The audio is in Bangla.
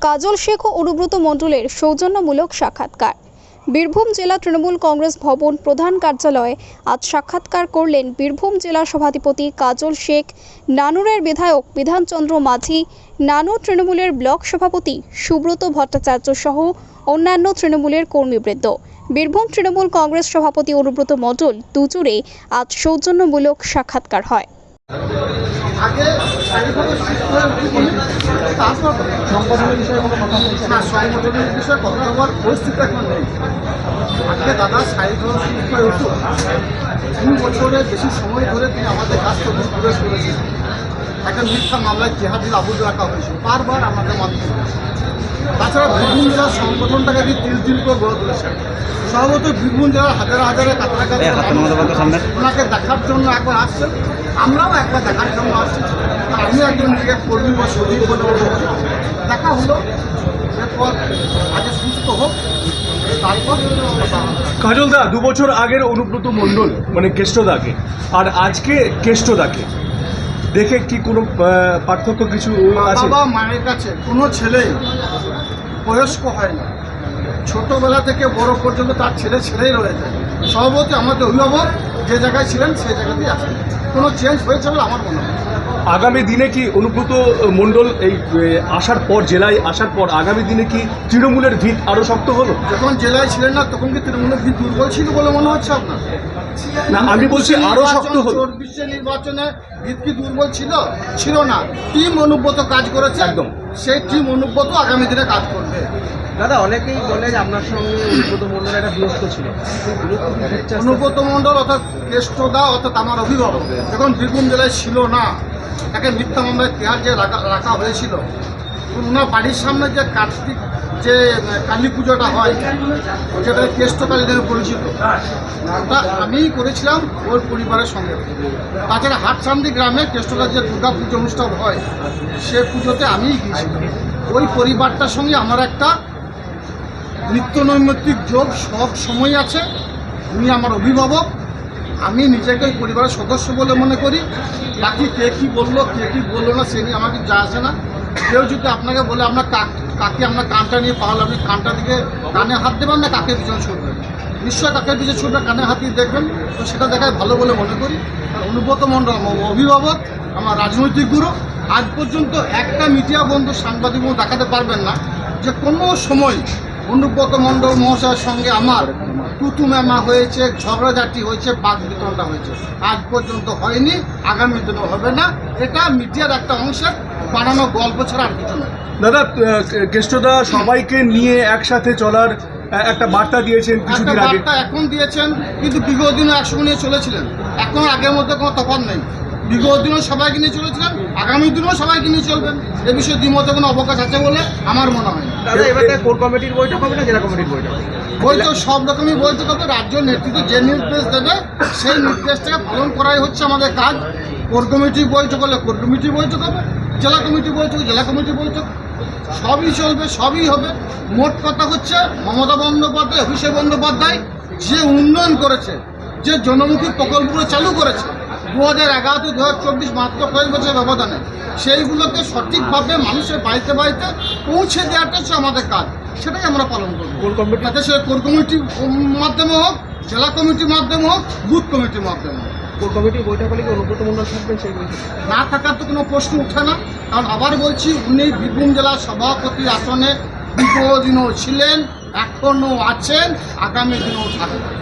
কাজল শেখ ও অনুব্রত মণ্ডলের সৌজন্যমূলক সাক্ষাৎকার। বীরভূম জেলা তৃণমূল কংগ্রেস ভবন প্রধান কার্যালয়ে আজ সাক্ষাৎকার করলেন বীরভূম জেলা সভাধিপতি কাজল শেখ, নানুরের বিধায়ক বিধানচন্দ্র মাঝি, নানু তৃণমূলের ব্লক সভাপতি সুব্রত ভট্টাচার্য সহ অন্যান্য তৃণমূলের কর্মীবৃন্দ। বীরভূম তৃণমূল কংগ্রেস সভাপতি অনুব্রত মণ্ডল দুজুড়ে আজ সৌজন্যমূলক সাক্ষাৎকার হয়। আগে সংগঠনের বিষয়ে কোনো কথা বলছে না, সংগঠনের বিষয়ে কথা বলার পরিস্থিতি এখন নেই। আজকে দাদা শারীরিকভাবে উঠুক 2 বছরের বেশি সময় ধরে তিনি আমাদের কাজ করতে প্রবেশ করেছেন। একটা মিথ্যা মামলায় জেহাদিল আবুল রাখা হয়েছে বারবার আমাদের মাধ্যমে। তাছাড়া বীরভূম জেলার সংগঠনটাকে দিয়ে তিল করে গড়ে তুলেছেন। সম্ভবত বীরভূম জেলার হাজার হাজারে কাছাকাছি ওনাকে দেখার জন্য একবার আসছেন, আমরাও একবার দেখার জন্য আসছি। আমি একজন নিজেকে কর্মী বা সজীব বলে দেখা হলো, এরপর আগে সুস্থ হোক, তারপর কাজলদা 2 বছর আগের অনুব্রত মণ্ডল মানে কেষ্টদাকে আর আজকে কেষ্টদাকে দেখে কি কোনো পার্থক্য কিছু আছে? বাবা মায়ের কাছে কোনো ছেলেই বয়স্ক হয় না, ছোটবেলা থেকে বড় পর্যন্ত তার ছেলেই রয়েছে। সভাপতি আমাদের অভিভাবক যে জায়গায় ছিলেন সেই জায়গাতেই আছেন, কোনো চেঞ্জ হয়েছে বলে আমার মনে হয়। আগামী দিনে কি অনুব্রত মণ্ডল এই আসার পর, জেলায় আসার পর আগামী দিনে কি তৃণমূলের ভিত আরো শক্ত হলো? যখন জেলায় ছিলেন না তখন কি তৃণমূলের ভিত দুর্বল ছিল বলে মনে হচ্ছে আপনার? না, আমি বলছি আরো শক্ত হলো। 24 নির্বাচনে ভিত কি দুর্বল ছিল? ছিল না। টিম অনুব্রত কাজ করেছে, একদম সেই টিম অনুব্রত আগামী দিনে কাজ করবে। দাদা, অনেকেই বলে যে আপনার সঙ্গে অনুব্রত মণ্ডল একটা দূরত্ব ছিল। অনুব্রত মণ্ডল অর্থাৎ কেষ্টদা অর্থাৎ আমার অভিভাবক যখন বীরভূম জেলায় ছিল না, তাকে মিথ্যা মামলায় তেহার যে রাখা হয়েছিল, ওনার বাড়ির সামনে যে কার্তিক যে কালী পুজোটা হয়, যেটা কেষ্টকালী নামে পরিচিত, ওটা আমিই করেছিলাম ওর পরিবারের সঙ্গে। তাছাড়া হাটসান্দি গ্রামে কেষ্টকার যে দুর্গা পুজো অনুষ্ঠান হয়, সে পুজোতে আমিই গিয়েছিলাম। ওই পরিবারটার সঙ্গে আমার একটা নিত্যনৈমিত্তিক যোগ সব সময় আছে। উনি আমার অভিভাবক, আমি নিজেকে ওই পরিবারের সদস্য বলে মনে করি। বাকি কে কী বললো কে কী বললো না সে নিয়ে আমাকে যা আসে না। কেউ যদি আপনাকে বলে আপনার কাকে আপনার কানটা নিয়ে পাওয়াল, আপনি কানটা দিকে কানে হাত দেবেন না কাকে পিছনে ছুটবেন? নিশ্চয়ই কাকে পিছনে ছুটবে, কানে হাত দিয়ে দেখবেন, তো সেটা দেখায় ভালো বলে মনে করি। অনুব্রত মণ্ডল আমার অভিভাবক, আমার রাজনৈতিক গুরু। আজ পর্যন্ত একটা মিডিয়া বন্ধু সাংবাদিক দেখাতে পারবেন না যে কোনো সময় অনুব্রত মণ্ডল মহাশয়ের সঙ্গে আমার তুতুমেমা হয়েছে, ঝগড়াঝাটি হয়েছে, বাক বিতরণটা হয়েছে। আজ পর্যন্ত হয়নি, আগামী দিনও হবে না। এটা মিডিয়ার একটা অংশের বানানো গল্প ছাড়া আর কিছু নয়। দাদা, কেষ্টদা সবাইকে নিয়ে একসাথে চলার একটা বার্তা দিয়েছেন কিছুদিন আগে। বার্তা এখন দিয়েছেন, কিন্তু বিগত দিনও একসঙ্গে নিয়ে চলেছিলেন। এখন আগের মধ্যে কোনো তফাৎ নেই। বিগত দিনও সবাইকে নিয়ে চলেছিলেন, আগামী দিনেও সবাইকে নিয়ে চলবেন। এ বিষয়ে দ্বিমতে কোনো অবকাশ আছে বলে আমার মনে হয় না। দাদা, এবারে কোর কমিটির বৈঠক হবে না জেলা কমিটির বৈঠক? বৈঠক সব রকমই বৈঠক হবে। রাজ্য নেতৃত্ব যে নির্দেশ দেবে সেই নির্দেশটাকে পালন করাই হচ্ছে আমাদের কাজ। কোর কমিটির বৈঠক হলে কোর কমিটির বৈঠক হবে, জেলা কমিটির বৈঠক জেলা কমিটির বৈঠক, সবই চলবে, সবই হবে। মোট কথা হচ্ছে মমতা বন্দ্যোপাধ্যায়, অভিষেক বন্দ্যোপাধ্যায় যে উন্নয়ন করেছে, যে জনমুখী প্রকল্পগুলো চালু করেছে 2011 থেকে 2024 মাত্র কয়েক বছরের ব্যবধানে, সেইগুলোকে সঠিকভাবে মানুষের বাড়িতে বাড়িতে পৌঁছে দেওয়াটা হচ্ছে আমাদের কাজ। সেটাই আমরা পালন করব। তাতে সে কোর কমিটির মাধ্যমে হোক, জেলা কমিটির মাধ্যমে হোক, বুথ কমিটির মাধ্যমে হোক। কোর কমিটির বৈঠক হলে কি অনুব্রত মণ্ডল থাকবেন সেই বৈঠকে? না থাকার তো কোনো প্রশ্ন ওঠে না, কারণ আবার বলছি উনি বীরভূম জেলার সভাপতি আসনে বিগত দিনও ছিলেন, এখনও আছেন, আগামী দিনেও থাকবেন।